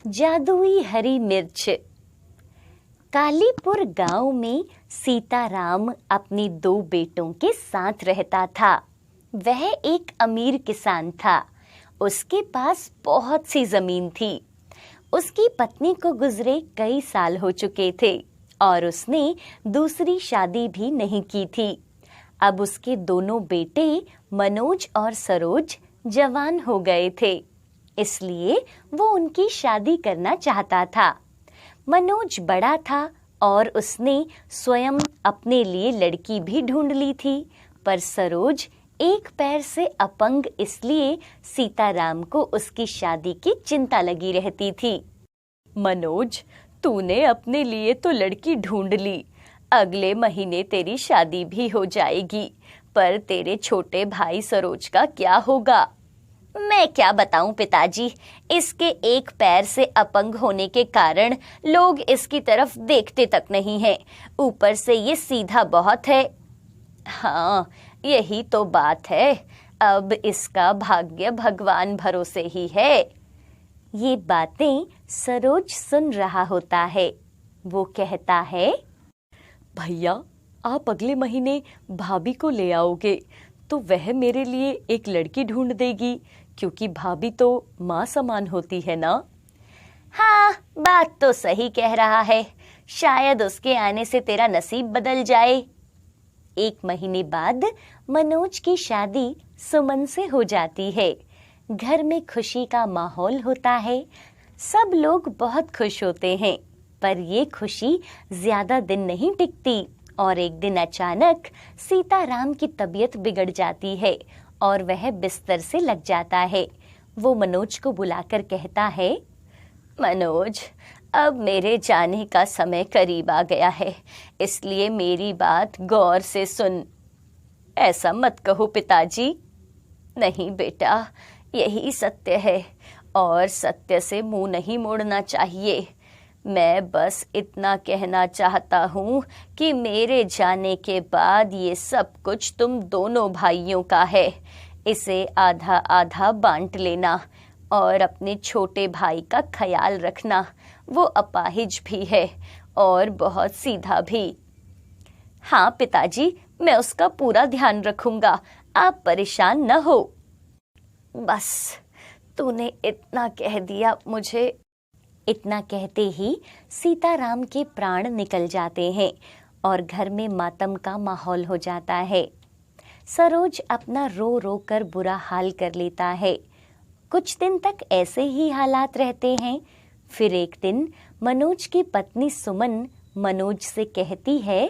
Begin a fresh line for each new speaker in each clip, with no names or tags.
जादुई हरी मिर्च। कालीपुर गांव में सीताराम अपने 2 बेटों के साथ रहता था। वह एक अमीर किसान था। उसके पास बहुत सी जमीन थी। उसकी पत्नी को गुजरे कई साल हो चुके थे और उसने दूसरी शादी भी नहीं की थी। अब उसके दोनों बेटे मनोज और सरोज जवान हो गए थे, इसलिए वो उनकी शादी करना चाहता था। मनोज बड़ा था और उसने स्वयं अपने लिए लड़की भी ढूंढ ली थी, पर सरोज एक पैर से अपंग, इसलिए सीताराम को उसकी शादी की चिंता लगी रहती थी। मनोज, तूने अपने लिए तो लड़की ढूंढ ली, अगले महीने तेरी शादी भी हो जाएगी, पर तेरे छोटे भाई सरोज का क्या होगा? मैं क्या बताऊं पिताजी, इसके एक पैर से अपंग होने के कारण लोग इसकी तरफ देखते तक नहीं हैं। ऊपर से ये सीधा बहुत है। हाँ, यही तो बात है। अब इसका भाग्य भगवान भरोसे ही है। ये बातें सरोज सुन रहा होता है। वो कहता है,
भैया, आप अगले महीने भाभी को ले आओगे तो वह मेरे लिए एक लड़की ढूंढ देगी, क्योंकि भाभी तो माँ समान होती है ना।
हाँ, बात तो सही कह रहा है। शायद उसके आने से तेरा नसीब बदल जाए। 1 महीने बाद मनोज की शादी सुमन से हो जाती है। घर में खुशी का माहौल होता है। सब लोग बहुत खुश होते हैं, पर ये खुशी ज्यादा दिन नहीं टिकती और एक दिन अचानक सीताराम की तबीयत बिगड़ जाती है और वह बिस्तर से लग जाता है। वो मनोज को बुलाकर कहता है, मनोज, अब मेरे जाने का समय करीब आ गया है, इसलिए मेरी बात गौर से सुन। ऐसा मत कहो पिताजी। नहीं बेटा, यही सत्य है और सत्य से मुंह नहीं मोड़ना चाहिए। मैं बस इतना कहना चाहता हूँ कि मेरे जाने के बाद ये सब कुछ तुम दोनों भाइयों का है। इसे आधा आधा बांट लेना और अपने छोटे भाई का ख्याल रखना। वो अपाहिज भी है और बहुत सीधा भी। हाँ पिताजी, मैं उसका पूरा ध्यान रखूंगा, आप परेशान न हो। बस, तूने इतना कह दिया मुझे। इतना कहते ही सीताराम के प्राण निकल जाते हैं और घर में मातम का माहौल हो जाता है। सरोज अपना रो रो कर बुरा हाल कर लेता है। कुछ दिन तक ऐसे ही हालात रहते हैं। फिर एक दिन मनोज की पत्नी सुमन मनोज से कहती है,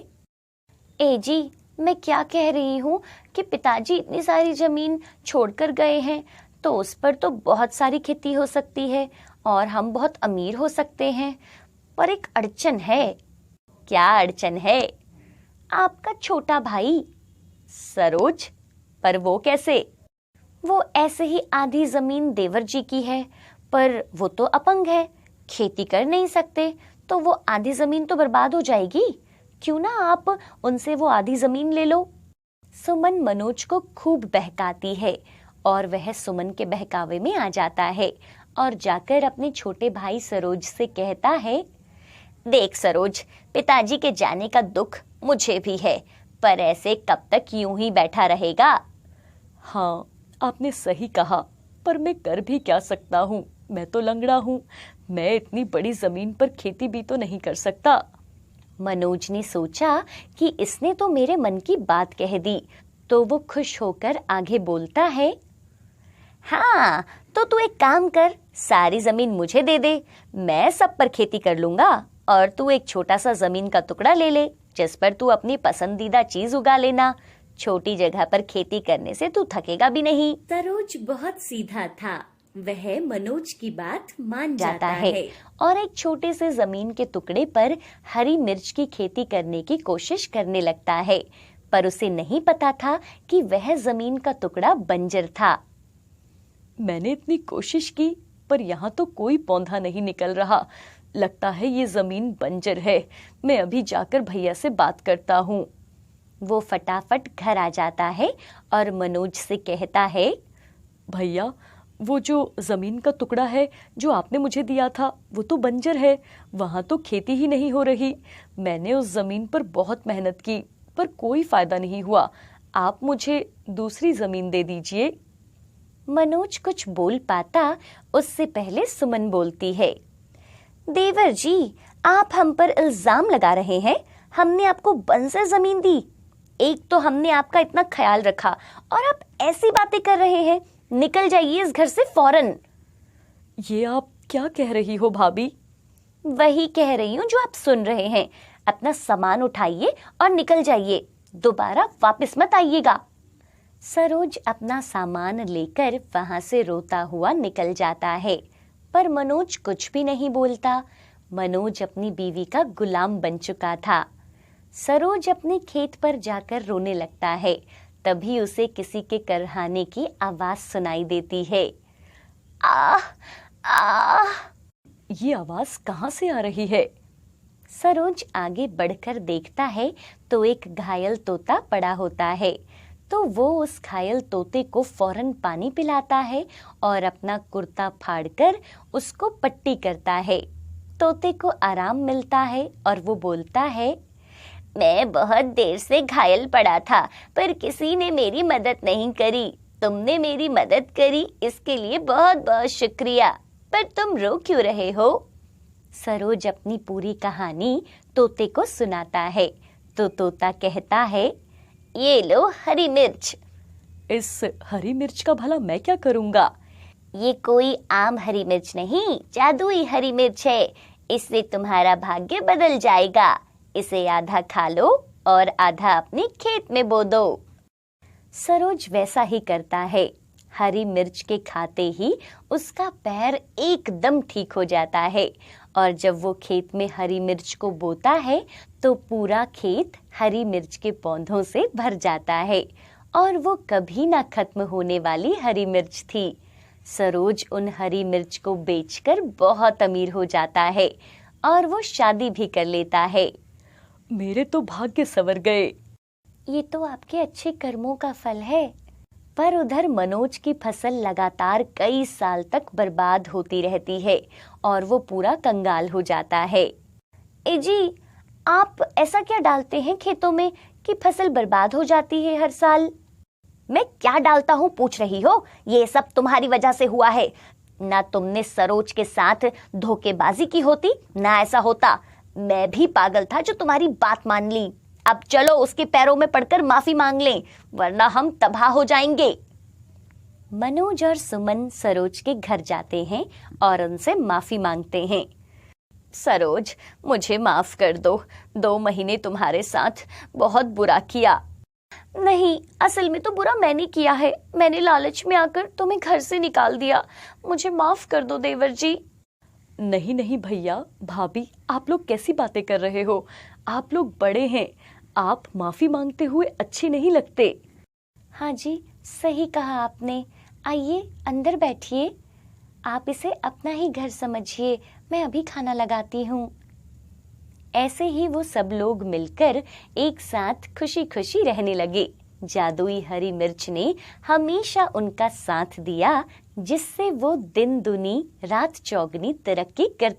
ए जी, मैं क्या कह रही हूँ कि पिताजी इतनी सारी जमीन छोड़कर गए हैं, तो उस पर तो बहुत सारी खेती हो सकती है और हम बहुत अमीर हो सकते हैं। पर एक अड़चन है। क्या अड़चन है? आपका छोटा भाई सरोज। पर वो कैसे? वो ऐसे ही आधी जमीन देवर जी की है, पर वो तो अपंग है, खेती कर नहीं सकते, तो वो आधी जमीन तो बर्बाद हो जाएगी। क्यों ना आप उनसे वो आधी जमीन ले लो। सुमन मनोज को खूब बहकाती है और वह सुमन के बहकावे में आ जाता है और जाकर अपने छोटे भाई सरोज से कहता है, देख सरोज, पिताजी के जाने का दुख मुझे भी है, पर ऐसे कब तक यूं ही बैठा रहेगा?
हाँ, आपने सही कहा, पर मैं कर भी क्या सकता हूँ? मैं तो लंगड़ा हूँ। मैं इतनी बड़ी जमीन पर खेती भी तो नहीं कर सकता।
मनोज ने सोचा कि इसने तो मेरे मन की बात कह दी, तो वो खुश होकर आगे बोलता है, हाँ, तो तू एक काम कर, सारी जमीन मुझे दे दे, मैं सब पर खेती कर लूंगा और तू एक छोटा सा जमीन का टुकड़ा ले ले, जिस पर तू अपनी पसंदीदा चीज उगा लेना। छोटी जगह पर खेती करने से तू थकेगा भी नहीं। सरोज बहुत सीधा था। वह मनोज की बात मान जाता है और एक छोटे से जमीन के टुकड़े पर हरी मिर्च की खेती करने की कोशिश करने लगता है, पर उसे नहीं पता था कि वह जमीन का टुकड़ा बंजर था।
मैंने इतनी कोशिश की, पर यहाँ तो कोई पौधा नहीं निकल रहा। लगता है ये जमीन बंजर है। मैं अभी जाकर भैया से बात करता हूँ।
वो फटाफट घर आ जाता है और मनोज से कहता है,
भैया, वो जो जमीन का टुकड़ा है जो आपने मुझे दिया था वो तो बंजर है, वहां तो खेती ही नहीं हो रही। मैंने उस जमीन पर बहुत मेहनत की पर कोई फायदा नहीं हुआ। आप मुझे दूसरी जमीन दे दीजिए।
मनोज कुछ बोल पाता उससे पहले सुमन बोलती है, देवर जी, आप हम पर इल्जाम लगा रहे हैं। हमने आपको बंजर जमीन दी। एक तो हमने आपका इतना ख्याल रखा और आप ऐसी बातें कर रहे हैं। निकल जाइए इस घर से फौरन।
ये आप क्या कह रही हो भाभी?
वही कह रही हूँ जो आप सुन रहे हैं। अपना सामान उठाइए और निकल जाइए, दोबारा वापस मत आइएगा। सरोज अपना सामान लेकर वहां से रोता हुआ निकल जाता है, पर मनोज कुछ भी नहीं बोलता। मनोज अपनी बीवी का गुलाम बन चुका था। सरोज अपने खेत पर जाकर रोने लगता है, तभी उसे किसी के करहाने की आवाज सुनाई देती है। आह आह।
ये आवाज कहाँ से आ रही है?
सरोज आगे बढ़कर देखता है तो एक घायल तोता पड़ा होता है। तो वो उस घायल तोते को फौरन पानी पिलाता है और अपना कुर्ता फाड़कर उसको पट्टी करता है। तोते को आराम मिलता है और वो बोलता है, मैं बहुत देर से घायल पड़ा था पर किसी ने मेरी मदद नहीं करी। तुमने मेरी मदद करी, इसके लिए बहुत बहुत शुक्रिया। पर तुम रो क्यों रहे हो? सरोज अपनी पूरी कहानी तोते को सुनाता है तो तोता कहता है, ये लो हरी मिर्च।
इस हरी मिर्च का भला मैं क्या करूंगा?
ये कोई आम हरी मिर्च नहीं, जादुई हरी मिर्च है। इससे तुम्हारा भाग्य बदल जाएगा। इसे आधा खा लो और आधा अपने खेत में बो दो। सरोज वैसा ही करता है। हरी मिर्च के खाते ही उसका पैर एकदम ठीक हो जाता है और जब वो खेत में हरी मिर्च को बोता है तो पूरा खेत हरी मिर्च के पौधों से भर जाता है और वो कभी ना खत्म होने वाली हरी मिर्च थी। सरोज उन हरी मिर्च को बेचकर बहुत अमीर हो जाता है और वो शादी भी कर लेता है।
मेरे तो भाग्य संवर गए।
ये तो आपके अच्छे कर्मों का फल है। पर उधर मनोज की फसल लगातार कई साल तक बर्बाद होती रहती है और वो पूरा कंगाल हो जाता है। ए जी, आप ऐसा क्या डालते हैं खेतों में कि फसल बर्बाद हो जाती है हर साल? मैं क्या डालता हूँ पूछ रही हो? ये सब तुम्हारी वजह से हुआ है। ना तुमने सरोज के साथ धोखेबाजी की होती ना ऐसा होता। मैं भी पागल था जो तुम्हारी बात मान ली। अब चलो उसके पैरों में पड़कर माफी मांग लें, वरना हम तबाह हो जाएंगे। मनोज और सुमन सरोज के घर जाते हैं और उनसे माफी मांगते हैं। सरोज, मुझे माफ कर दो। 2 महीने तुम्हारे साथ बहुत बुरा किया। नहीं, असल में तो बुरा मैंने किया है। मैंने लालच में आकर तुम्हें घर से निकाल दिया। मुझे माफ कर दो देवर जी।
नहीं नहीं भैया भाभी, आप लोग कैसी बातें कर रहे हो? आप लोग बड़े हैं, आप माफी मांगते हुए अच्छे नहीं लगते।
हाँ जी, सही कहा आपने। आइए अंदर बैठिए। आप इसे अपना ही घर समझिए। मैं अभी खाना लगाती हूँ। ऐसे ही वो सब लोग मिलकर एक साथ खुशी खुशी रहने लगे। जादुई हरी मिर्च ने हमेशा उनका साथ दिया, जिससे वो दिन दुनी रात चौगनी तरक्की करते